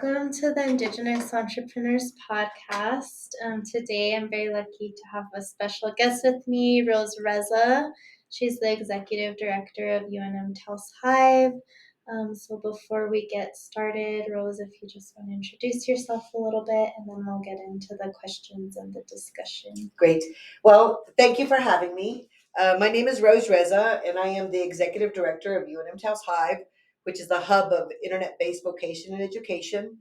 welcome to the Indigenous Entrepreneurs Podcast. Today, I'm very lucky to have a special guest with me, Rose Reza. She's the Executive Director of UNM-Taos HIVE. So before we get started, Rose, if you just want to introduce yourself a little bit, and then we'll get into the questions and the discussion. Great. Well, thank you for having me. My name is Rose Reza, and I am the Executive Director of UNM-Taos HIVE, which is the hub of internet-based vocation and education.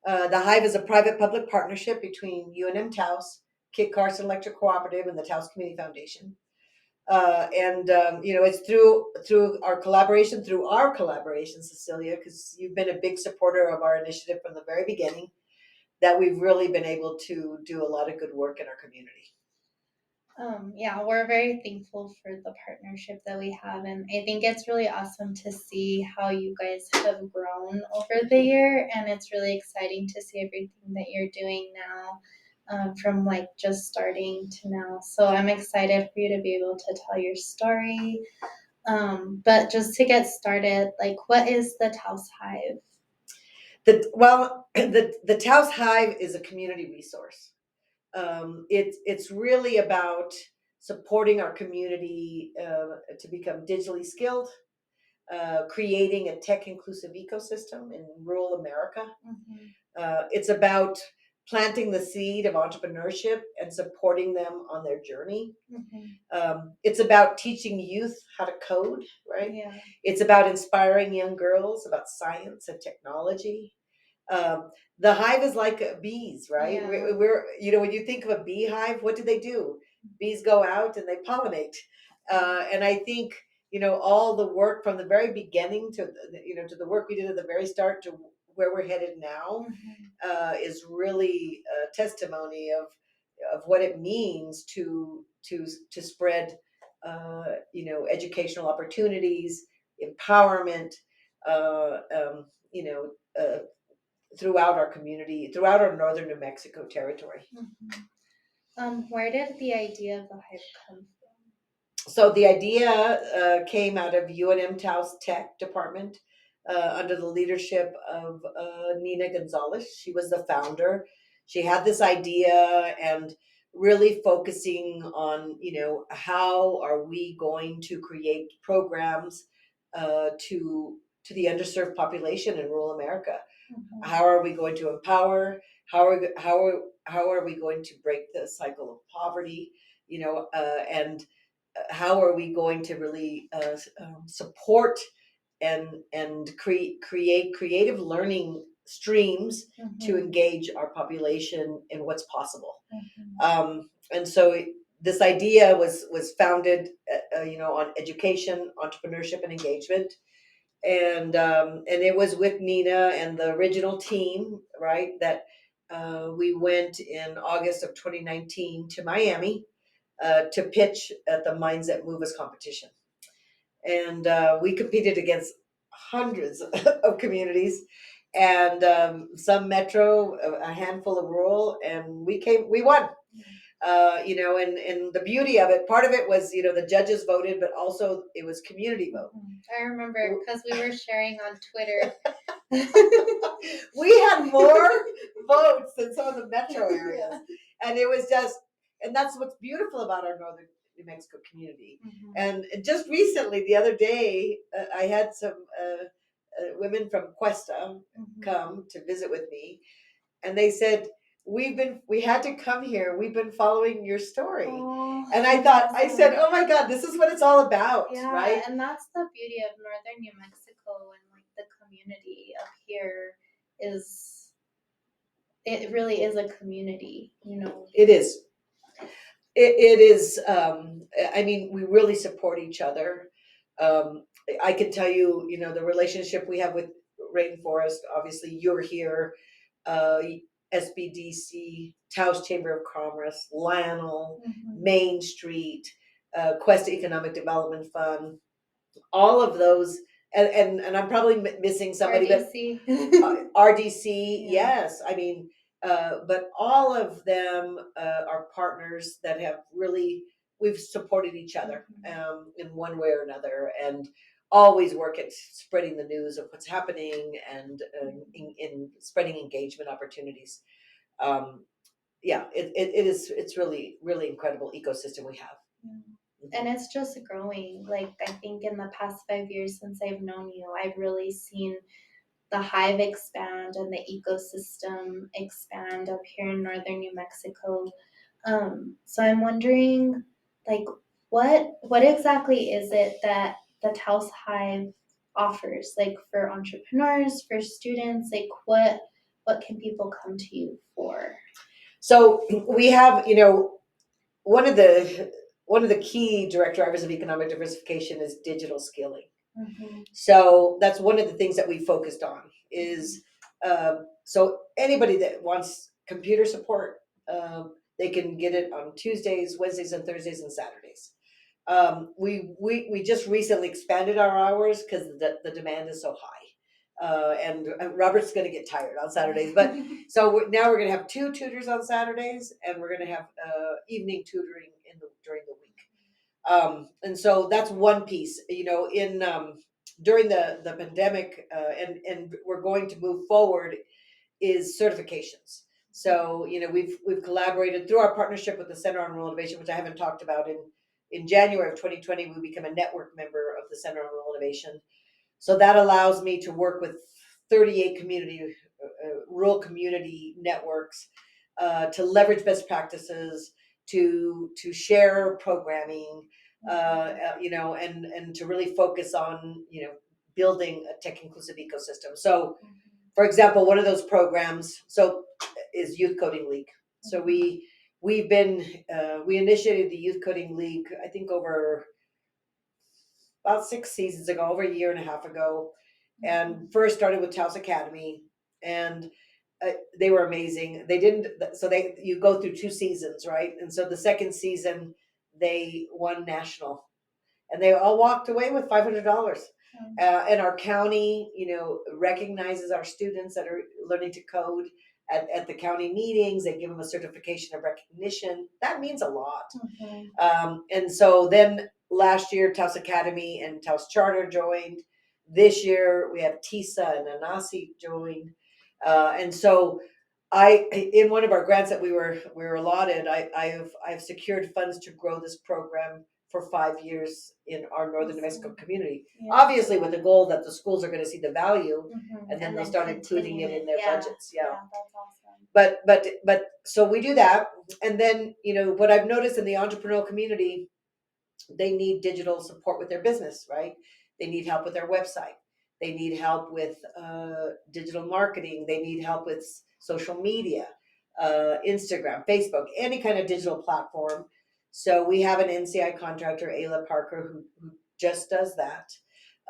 The HIVE is a private-public partnership between UNM-Taos, Carson Electric Cooperative, and the Taos Community Foundation. It's through our collaboration, Cecilia, because you've been a big supporter of our initiative from the very beginning, that we've really been able to do a lot of good work in our community. We're very thankful for the partnership that we have, and I think it's really awesome to see how you guys have grown over the year, and it's really exciting to see everything that you're doing now, from like just starting to now. So I'm excited for you to be able to tell your story. But just to get started, like, what is the Taos HIVE? The Taos HIVE is a community resource. It's really about supporting our community to become digitally skilled, creating a tech inclusive ecosystem in rural America. Mm-hmm. It's about planting the seed of entrepreneurship and supporting them on their journey. Mm-hmm. It's about teaching youth how to code, right? Yeah. It's about inspiring young girls about science and technology. The hive is like bees, right? Yeah. We're when you think of a beehive, what do? Bees go out and they pollinate. And I think, all the work from the very beginning to the work we did at the very start to where we're headed now, mm-hmm. Is really a testimony of what it means to spread, educational opportunities, empowerment, throughout our community, throughout our northern New Mexico territory. Mm-hmm. Where did the idea of the hive come from? So the idea came out of UNM-Taos Tech Department under the leadership of Nina Gonzalez. She was the founder. She had this idea and really focusing on, how are we going to create programs to the underserved population in rural America. Mm-hmm. How are we going to empower? How are we going to break the cycle of poverty? And how are we going to really support and create creative learning streams, mm-hmm. to engage our population in what's possible. Mm-hmm. And so this idea was founded, on education, entrepreneurship, and engagement. And it was with Nina and the original team, right, that we went in August of 2019 to Miami to pitch at the Minds That Move Us competition. And we competed against hundreds of communities, and some metro, a handful of rural, and we won. And the beauty of it, part of it was, the judges voted, but also it was community vote. I remember because we were sharing on Twitter. We had more votes than some of the metro areas. Yeah. And it was and that's what's beautiful about our northern New Mexico community. Mm-hmm. And just recently, the other day, I had some women from Cuesta, mm-hmm. come to visit with me, and they said, we had to come here. We've been following your story. Oh, and I said, oh my God, this is what it's all about, yeah, right? And that's the beauty of northern New Mexico, and like the community up here it really is a community, It is. It is. We really support each other. I can tell you, the relationship we have with Rainforest. Obviously, you're here. SBDC, Taos Chamber of Commerce, Lanel, mm-hmm. Main Street, Cuesta Economic Development Fund, all of those, and I'm probably missing somebody, RDC. But RDC, yeah. Yes, but all of them are partners that have really, we've supported each other in one way or another, and always work at spreading the news of what's happening and in spreading engagement opportunities. Um, yeah, it's really, really incredible ecosystem we have. And it's just growing. Like, I think in the past 5 years since I've known you, I've really seen the hive expand and the ecosystem expand up here in northern New Mexico. So I'm wondering, like, what exactly is it that the Taos Hive offers, like, for entrepreneurs, for students? Like, what can people come to you for? So we have, one of the key direct drivers of economic diversification is digital skilling. Mm-hmm. So that's one of the things that we focused on is so anybody that wants computer support, they can get it on Tuesdays, Wednesdays, and Thursdays and Saturdays. We just recently expanded our hours because the demand is so high. And Robert's going to get tired on Saturdays, but so now we're going to have 2 tutors on Saturdays, and we're going to have evening tutoring during the week. And so that's one piece. In during the pandemic, and we're going to move forward is certifications. So we've collaborated through our partnership with the Center on Rural Innovation, which I haven't talked about. In January of 2020, we become a network member of the Center on Rural Innovation. So that allows me to work with 38 rural community networks to leverage best practices, to share programming, and to really focus on building a tech inclusive ecosystem. So, for example, one of those programs is Youth Coding League. So we initiated the Youth Coding League, I think, over about 6 seasons ago, over a year and a half ago, and first started with Taos Academy, and they were amazing. You go through 2 seasons, right? And so the second season they won national, and they all walked away with $500. And our county, recognizes our students that are learning to code at the county meetings. They give them a certification of recognition. That means a lot. And so then last year, Taos Academy and Taos Charter joined. This year we have TISA and Anasi joined. And so in one of our grants that we were allotted, I've secured funds to grow this program for 5 years in our northern New Mexico community. Yeah. Obviously, with the goal that the schools are going to see the value, and then they'll start including it in their budgets. Yeah, that's awesome. But so we do that, and then what I've noticed in the entrepreneurial community, they need digital support with their business, right? They need help with their website. They need help with digital marketing. They need help with social media, Instagram, Facebook, any kind of digital platform. So we have an NCI contractor, Ayla Parker, who just does that.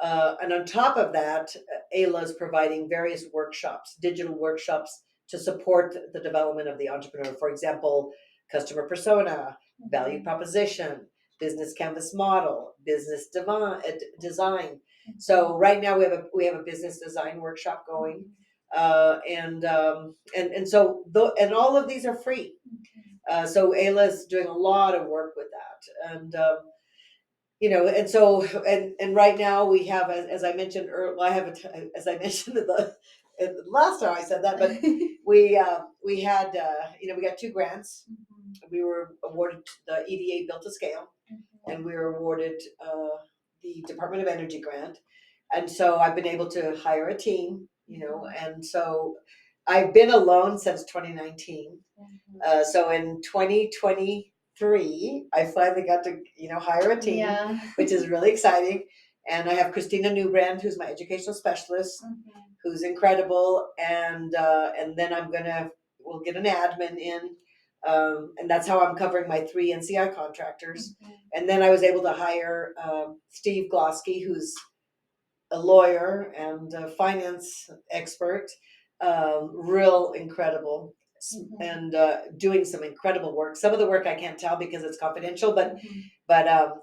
And on top of that, Ayla is providing various workshops, digital workshops, to support the development of the entrepreneur. For example, customer persona, value proposition, business canvas model, business design. So right now we have a business design workshop going, and so and all of these are free. So Ayla's doing a lot of work with that, and and so and right now we have, as I mentioned earlier, as I mentioned the last time I said that, but we had we got 2 grants. We were awarded the EDA Built to Scale, and we were awarded the Department of Energy grant. And so I've been able to hire a team, and so I've been alone since 2019. So in 2023, I finally got to, hire a team, which is really exciting. And I have Christina Newbrand, who's my educational specialist, who's incredible. And then we'll get an admin in. And that's how I'm covering my 3 NCI contractors. And then I was able to hire Steve Glosky, who's a lawyer and a finance expert, real incredible, and doing some incredible work. Some of the work I can't tell because it's confidential, but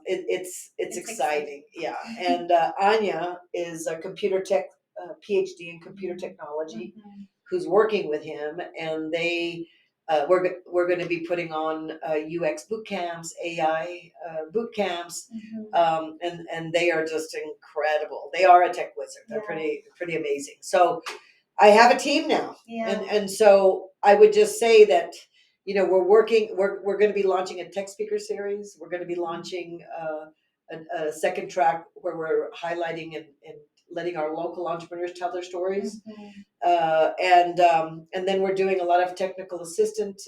it's exciting. Yeah. And Anya is a computer tech PhD in computer technology, who's working with him, and they we're going to be putting on UX boot camps, AI boot camps, and they are just incredible. They are a tech wizard. They're pretty amazing. So I have a team now, and so I would just say that we're going to be launching a tech speaker series. We're going to be launching a second track where we're highlighting and letting our local entrepreneurs tell their stories. And then we're doing a lot of technical assistant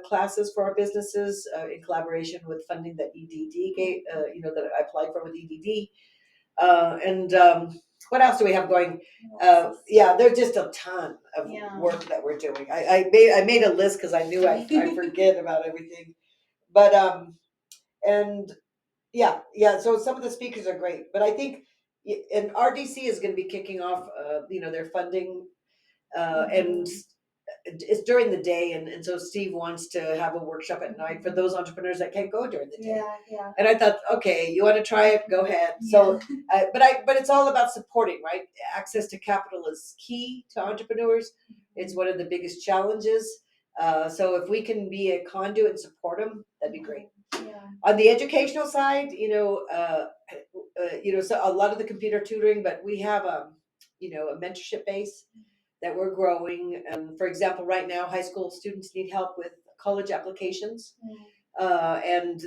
classes for our businesses in collaboration with funding that EDD gave, that I applied for with EDD. What else do we have going? There's just a ton of work that we're doing. I made a list because I knew I forget about everything. But so some of the speakers are great. But I think, and RDC is going to be kicking off, their funding, and it's during the day, and so Steve wants to have a workshop at night for those entrepreneurs that can't go during the day. And I thought, okay, you want to try it, go ahead. So but it's all about supporting, right? Access to capital is key to entrepreneurs. It's one of the biggest challenges. So if we can be a conduit and support them, that'd be great. On the educational side, so a lot of the computer tutoring, but we have a mentorship base that we're growing. For example, right now, high school students need help with college applications, and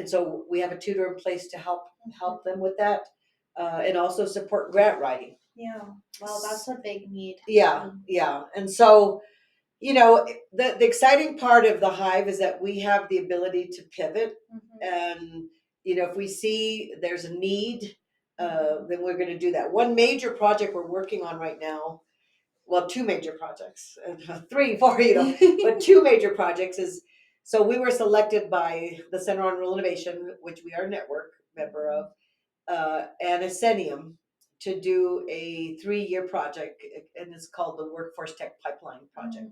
so we have a tutor in place to help them with that, and also support grant writing. Well, that's a big need. And so the exciting part of the Hive is that we have the ability to pivot, and if we see there's a need, then we're going to do that. One major project we're working on right now, well, two major projects, 3, 4, but two major projects is, so we were selected by the Center on Rural Innovation, which we are a network member of, and Ascenium, to do a 3-year project, and it's called the Workforce Tech Pipeline Project.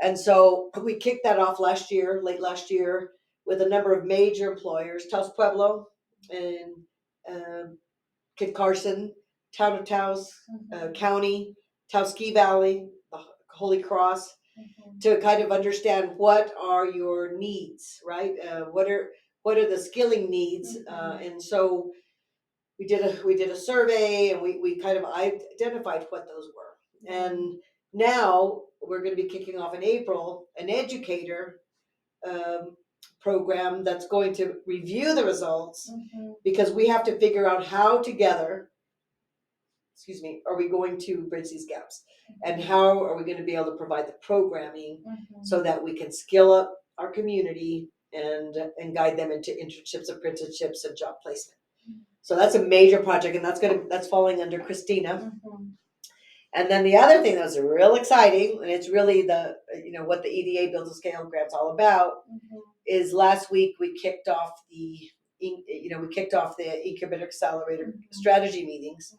And so we kicked that off late last year, with a number of major employers: Taos Pueblo and Kit Carson, Town of Taos County, Taos Ski Valley, the Holy Cross, to kind of understand what are your needs, right? What are the skilling needs? And so we did a survey, and we kind of identified what those were. And now we're going to be kicking off in April an educator program that's going to review the results, because we have to figure out how together are we going to bridge these gaps, and how are we going to be able to provide the programming so that we can skill up our community and guide them into internships, apprenticeships, and job placement. So that's a major project, and that's falling under Christina. And then the other thing that was real exciting, and it's really the what the EDA Build to Scale grant's all about, is last week we kicked off the Incubator Accelerator strategy meetings.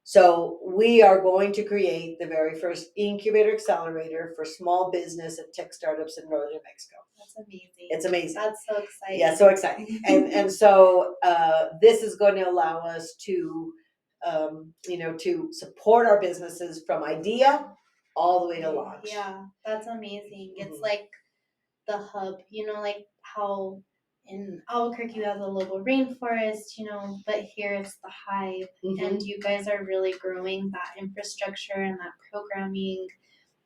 So we are going to create the very first incubator accelerator for small business and tech startups in northern Mexico. That's amazing. It's amazing. That's so exciting. Yeah, so exciting. And so this is going to allow us to to support our businesses from idea all the way to launch. Yeah, that's amazing. It's like the hub, like how in Albuquerque you have the local rainforest, but here it's the Hive, and you guys are really growing that infrastructure and that programming,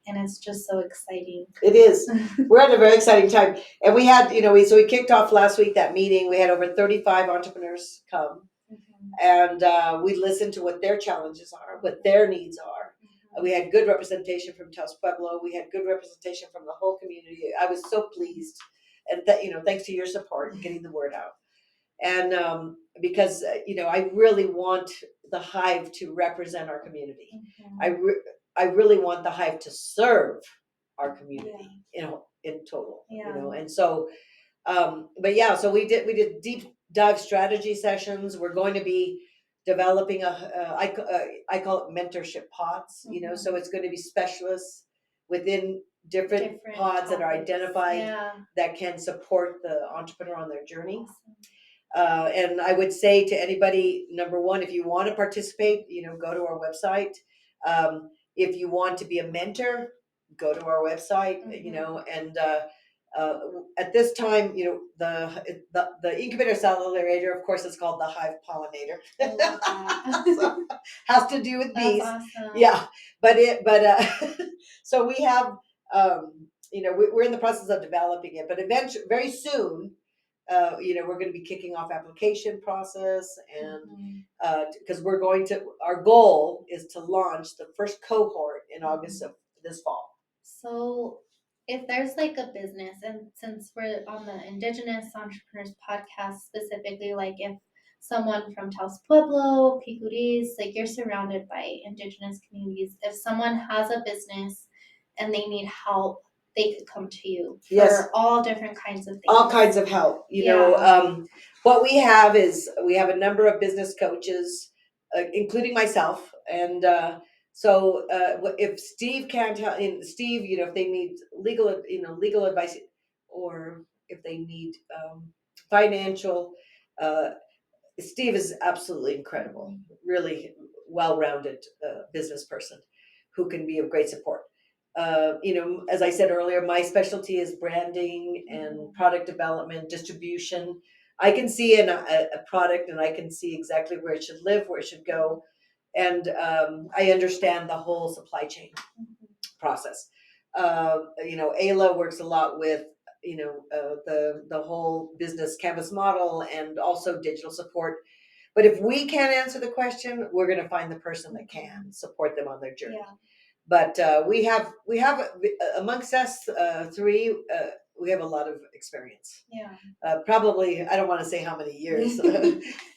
and it's just so exciting. It is. We're at a very exciting time, and we had, we kicked off last week that meeting. We had over 35 entrepreneurs come, and we listened to what their challenges are, what their needs are. We had good representation from Taos Pueblo. We had good representation from the whole community. I was so pleased, and thanks to your support in getting the word out. And because I really want the Hive to represent our community. I really want the Hive to serve our community, in total. And so, so we did deep dive strategy sessions. We're going to be developing I call it mentorship pods, so it's going to be specialists within different pods that are identified that can support the entrepreneur on their journey. And I would say to anybody, number one, if you want to participate, go to our website. If you want to be a mentor, go to our website, and at this time, the incubator accelerator, of course, is called the Hive Pollinator. I love that. So, has to do with That's bees. awesome. Yeah, but so we have, we're in the process of developing it, but eventually, very soon, we're going to be kicking off application process, and because our goal is to launch the first cohort in August of this fall. So if there's like a business, and since we're on the Indigenous Entrepreneurs Podcast specifically, like if someone from Taos Pueblo, Picuris, like you're surrounded by Indigenous communities, if someone has a business and they need help, they could come to you for Yes. all different kinds of things. All kinds of help. What we have is we have a number of business coaches, including myself, and so if Steve can't help, Steve, if they need legal advice, or if they need financial, Steve is absolutely incredible, really well-rounded business person who can be of great support. As I said earlier, my specialty is branding and product development, distribution. I can see a product, and I can see exactly where it should live, where it should go, and I understand the whole supply chain process. Ayla works a lot with the whole business canvas model and also digital support. But if we can't answer the question, we're going to find the person that can support them on their journey. Yeah. But we have amongst us three, we have a lot of experience. Yeah. Probably, I don't want to say how many years,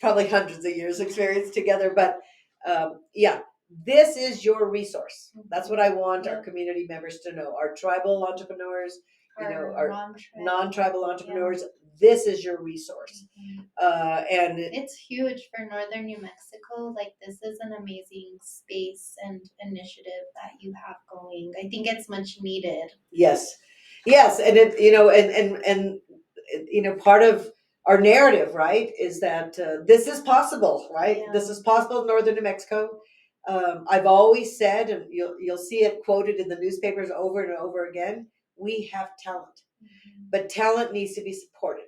probably hundreds of years experience together. But this is your resource. That's what I want our community members to know. Our tribal entrepreneurs, our non-tribal entrepreneurs. Yeah. This is your resource. And it's huge for Northern New Mexico. Like, this is an amazing space and initiative that you have going. I think it's much needed. Yes, and it, part of our narrative, right, is that this is possible, right? Yeah. This is possible in Northern New Mexico. I've always said, and you'll see it quoted in the newspapers over and over again, we have talent. But talent needs to be supported.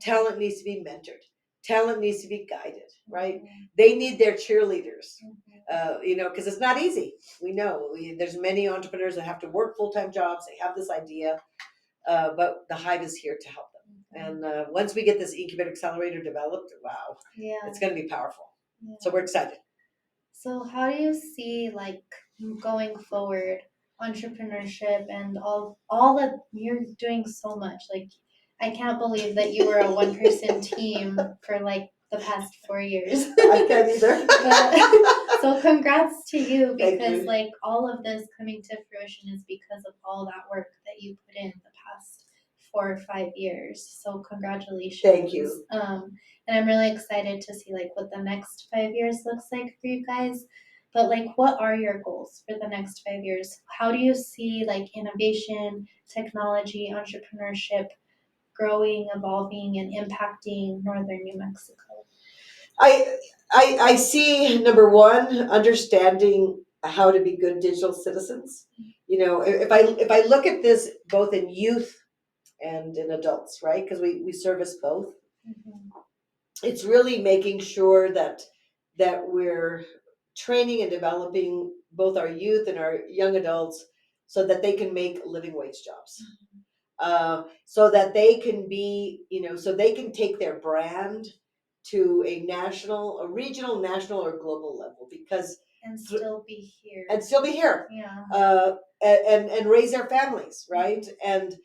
Talent needs to be mentored. Talent needs to be guided, right? They need their cheerleaders, because it's not easy. We know there's many entrepreneurs that have to work full-time jobs. They have this idea, but the Hive is here to help them. And once we get this incubator accelerator developed, wow, it's going to be powerful. Yeah. So we're excited. So how do you see, like, going forward, entrepreneurship and all that you're doing so much? Like, I can't believe that you were a one-person team for like the past 4 years. I can't either. So congrats to you, because like all of this coming to fruition is because of all that work that you put in the past 4 or 5 years. So congratulations. Thank you. And I'm really excited to see like what the next 5 years looks like for you guys. But like, what are your goals for the next 5 years? How do you see like innovation, technology, entrepreneurship growing, evolving, and impacting Northern New Mexico? I see, number one, understanding how to be good digital citizens. If I look at this both in youth and in adults, right? Because we service both. It's really making sure that we're training and developing both our youth and our young adults so that they can make living wage jobs. So that they can be, so they can take their brand to a national, a regional, national, or global level, and still be here. Yeah. And raise their families, right? And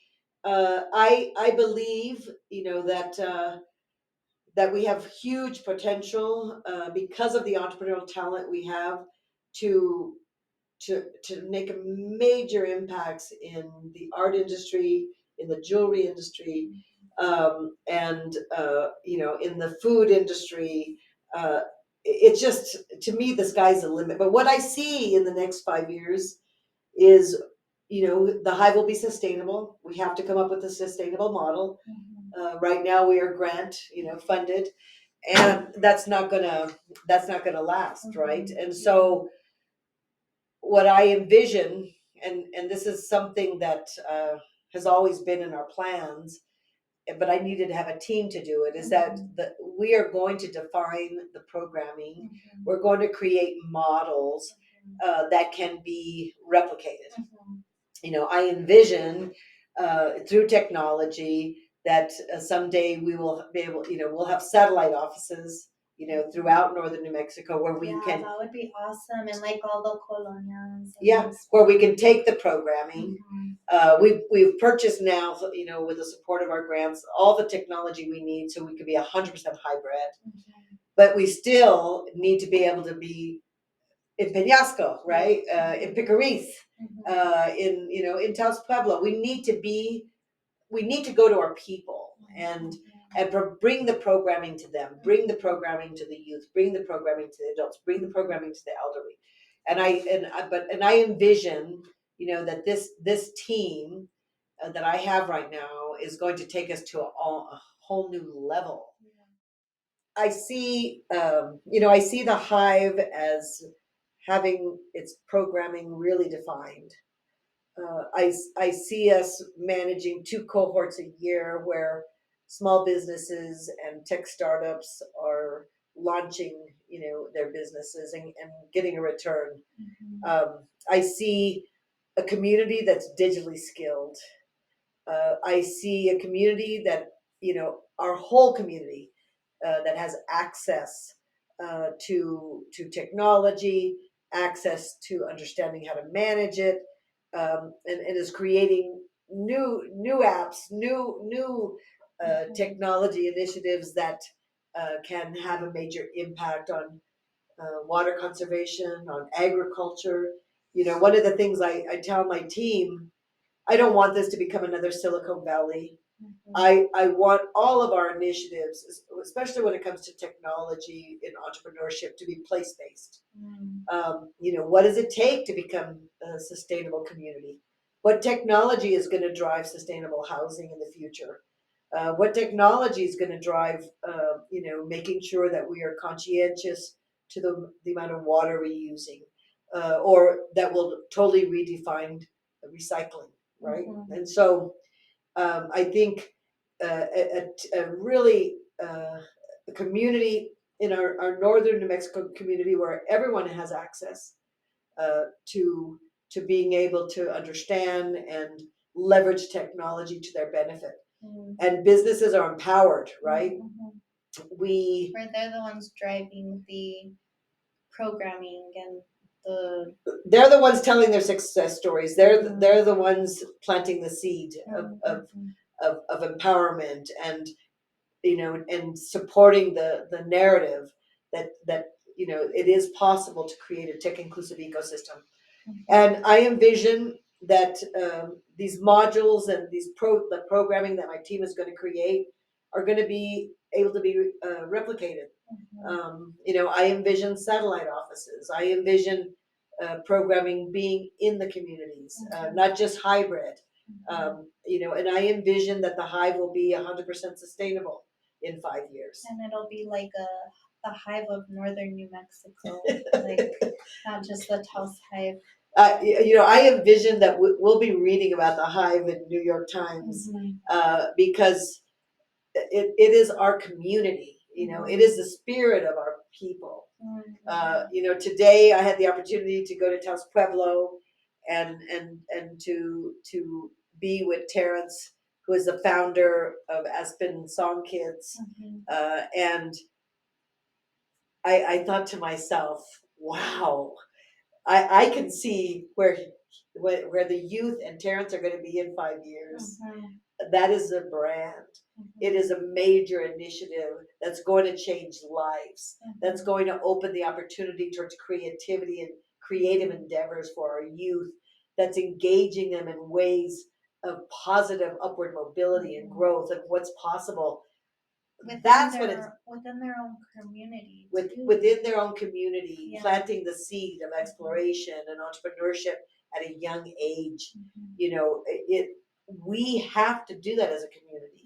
I believe, that we have huge potential because of the entrepreneurial talent we have to make major impacts in the art industry, in the jewelry industry, and in the food industry. It's just, to me, the sky's the limit. But what I see in the next 5 years is, the Hive will be sustainable. We have to come up with a sustainable model. Right now we are grant, funded, and that's not gonna last, right? And so what I envision, and this is something that has always been in our plans, but I needed to have a team to do it, is that we are going to define the programming. We're going to create models that can be replicated. I envision through technology that someday we will be able, we'll have satellite offices, throughout northern New Mexico where we can. That would be awesome, and like all the colonias. Where we can take the programming. We've purchased now, with the support of our grants, all the technology we need so we could be 100% hybrid. But we still need to be able to be in Peñasco, right? In Picaris, in Taos Pueblo. We need to go to our people and bring the programming to them, bring the programming to the youth, bring the programming to the adults, bring the programming to the elderly. And I envision, that this team that I have right now is going to take us to a whole new level. I see, I see the Hive as having its programming really defined. I see us managing 2 cohorts a year where small businesses and tech startups are launching, their businesses and getting a return. I see a community that's digitally skilled. I see a community that, our whole community that has access to technology, access to understanding how to manage it, and is creating new apps, new technology initiatives that can have a major impact on water conservation, on agriculture. One of the things I tell my team, I don't want this to become another Silicon Valley. I want all of our initiatives, especially when it comes to technology and entrepreneurship, to be place-based. What does it take to become a sustainable community? What technology is going to drive sustainable housing in the future? What technology is going to drive, making sure that we are conscientious to the amount of water we're using, or that will totally redefine recycling, right? And so I think a really a community in our northern New Mexico community where everyone has access to being able to understand and leverage technology to their benefit. And businesses are empowered, right? Where they're the ones driving the programming and they're the ones telling their success stories. They're the ones planting the seed of empowerment and and supporting the narrative that it is possible to create a tech inclusive ecosystem. And I envision that these modules and the programming that my team is going to create are going to be able to be replicated. I envision satellite offices. I envision programming being in the communities, not just hybrid. And I envision that the Hive will be 100% sustainable in 5 years. And it'll be like the Hive of northern New Mexico, like not just the Taos Hive. I envision that we'll be reading about the Hive in New York Times because it is our community. It is the spirit of our people. Today I had the opportunity to go to Taos Pueblo and to be with Terrence, who is the founder of Aspen Song Kids. And I thought to myself, wow, I can see where the youth and Terrence are going to be in 5 years. That is a brand. It is a major initiative that's going to change lives. That's going to open the opportunity towards creativity and creative endeavors for our youth. That's engaging them in ways of positive upward mobility and growth of what's possible. That's what it's within their own community. Within their own community, planting the seed of exploration and entrepreneurship at a young age. We have to do that as a community.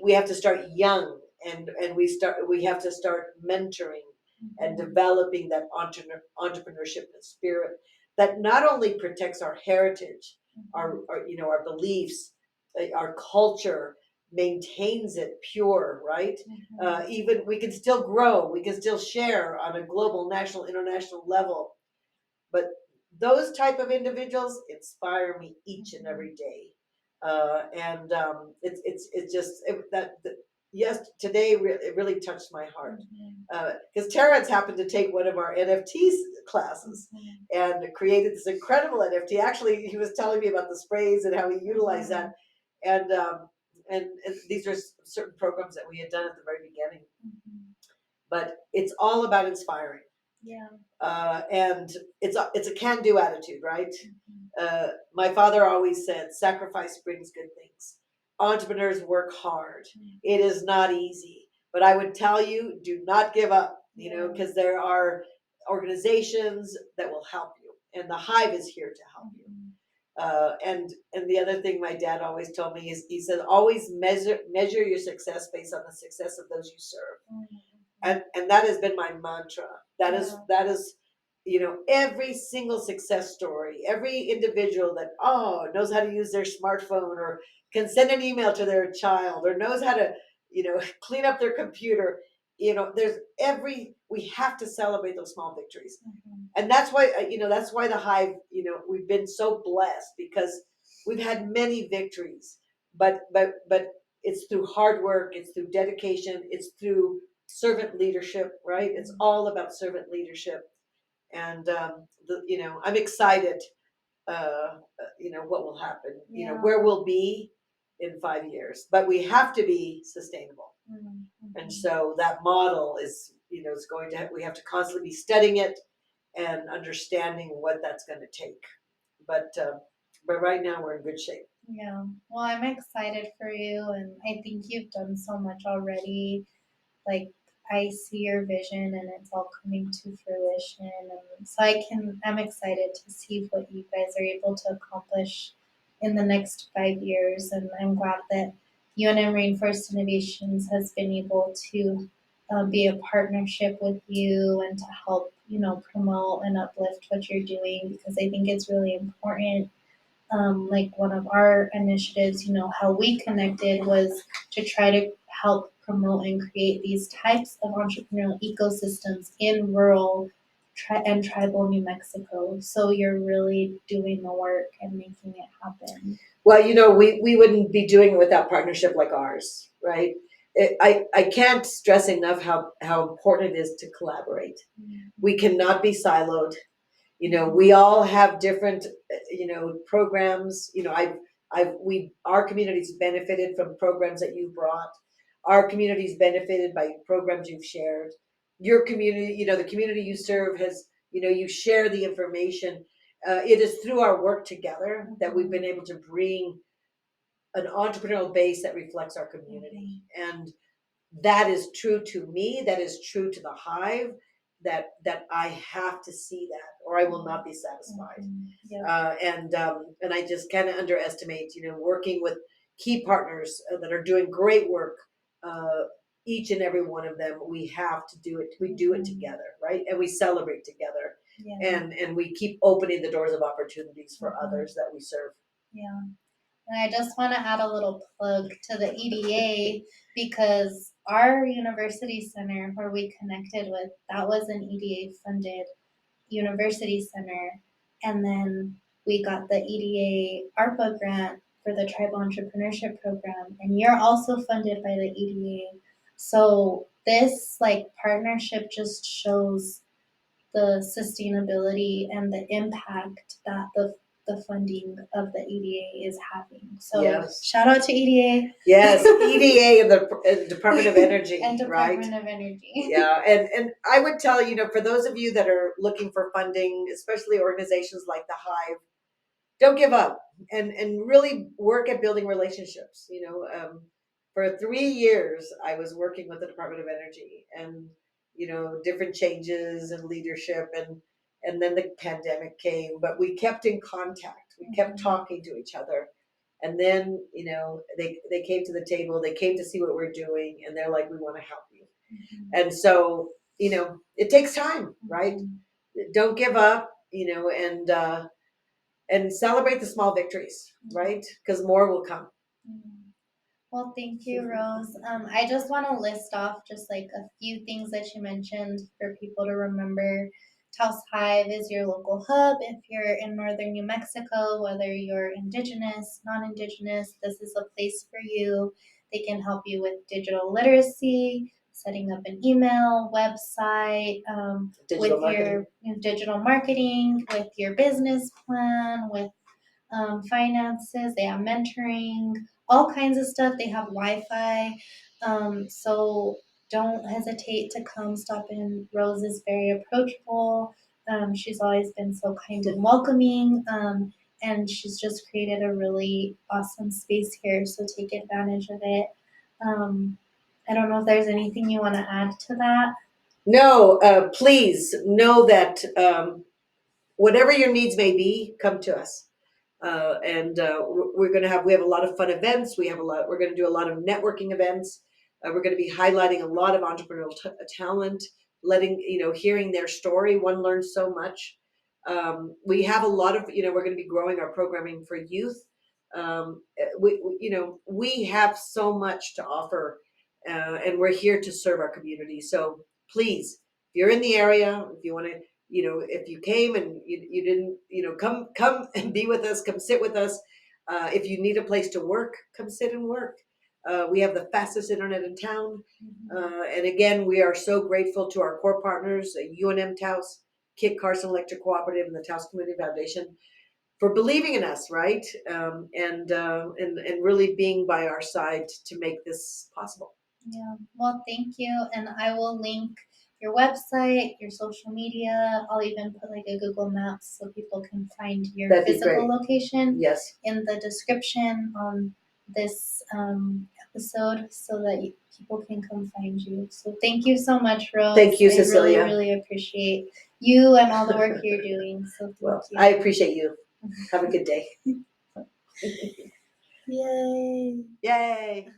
We have to start young, and we have to start mentoring and developing that entrepreneurship spirit that not only protects our heritage, our our beliefs, our culture, maintains it pure, right? Even we can still grow, we can still share on a global, national, international level. But those type of individuals inspire me each and every day. And it's just yes, today it really touched my heart, because Terrence happened to take one of our NFTs classes and created this incredible NFT. Actually, he was telling me about the sprays and how he utilized that, and these are certain programs that we had done at the very beginning. But it's all about inspiring. Yeah. And it's a can-do attitude, right? My father always said, sacrifice brings good things. Entrepreneurs work hard. It is not easy, but I would tell you, do not give up, because there are organizations that will help you, and the Hive is here to help you. And the other thing my dad always told me is, he said, always measure your success based on the success of those you serve. And that has been my mantra. That is every single success story, every individual that knows how to use their smartphone, or can send an email to their child, or knows how to clean up their computer. We have to celebrate those small victories. And that's why the Hive, we've been so blessed, because we've had many victories, but it's through hard work, it's through dedication, it's through servant leadership, right? It's all about servant leadership. And I'm excited what will happen, where we'll be in 5 years, but we have to be sustainable. And so that model is we have to constantly be studying it and understanding what that's going to take. But right now we're in good shape. Yeah. Well, I'm excited for you, and I think you've done so much already. Like, I see your vision, and it's all coming to fruition. And so I'm excited to see what you guys are able to accomplish in the next 5 years. And I'm glad that UNM Rainforest Innovations has been able to be a partnership with you and to help, promote and uplift what you're doing, because I think it's really important. Like one of our initiatives, how we connected was to try to help promote and create these types of entrepreneurial ecosystems in rural and tribal New Mexico. So you're really doing the work and making it happen. Well, we wouldn't be doing it without partnership like ours, right? I can't stress enough how important it is to collaborate. We cannot be siloed. We all have different, programs. Our community's benefited from programs that you brought. Our community's benefited by programs you've shared. Your community, the community you serve has, you share the information. It is through our work together that we've been able to bring an entrepreneurial base that reflects our community. And that is true to me. That is true to the Hive. That I have to see that, or I will not be satisfied. And I just kind of underestimate, working with key partners that are doing great work. Each and every one of them, we have to do it. We do it together, right? And we celebrate together, and we keep opening the doors of opportunities for others that we serve. Yeah. And I just want to add a little plug to the EDA, because our university center where we connected with, that was an EDA funded university center. And then we got the EDA ARPA grant for the Tribal Entrepreneurship Program. And you're also funded by the EDA. So this partnership just shows the sustainability and the impact that the funding of the EDA is having. So shout out to EDA. Yes, EDA and the Department of Energy. And Department of Energy. Yeah, and I would tell, for those of you that are looking for funding, especially organizations like the Hive, don't give up, and really work at building relationships. For 3 years, I was working with the Department of Energy, and different changes and leadership, and then the pandemic came, but we kept in contact. We kept talking to each other. And then, they came to the table, they came to see what we're doing, and they're like, we want to help you. And so, it takes time, right? Don't give up. and celebrate the small victories, right? Because more will come. Well, thank you, Rose. I just want to list off just like a few things that you mentioned for people to remember. Taos Hive is your local hub. If you're in northern New Mexico, whether you're Indigenous, non-Indigenous, this is a place for you. They can help you with digital literacy, setting up an email, website, Digital with your digital marketing, with your business plan, with finances. They have mentoring, all kinds of stuff. They have Wi-Fi. So don't hesitate to come stop in. Rose is very approachable. She's always been so kind and welcoming. And she's just created a really awesome space here. So take advantage of it. I don't know if there's anything you want to add to that. No, please know that whatever your needs may be, come to us. And we have a lot of fun events. We're going to do a lot of networking events. We're going to be highlighting a lot of entrepreneurial talent, hearing their story. One learns so much. We have a lot of, we're going to be growing our programming for youth. We have so much to offer, and we're here to serve our community. So please, if you're in the area, if you want to, if you came and you didn't, come and be with us, come sit with us. If you need a place to work, come sit and work. We have the fastest internet in town. And again, we are so grateful to our core partners, UNM-Taos, Carson Electric Cooperative, and the Taos Community Foundation for believing in us, right? And really being by our side to make this possible. Yeah, well, thank you. And I will link your website, your social media. I'll even put like a Google Maps so people can find your That'd be physical great. location Yes. in the description on this episode so that people can come find you. So thank you so much, Rose. Thank you, Cecilia. I really appreciate you and all the work you're doing. So thank you. I appreciate you. Have a good day. Yay. Yay.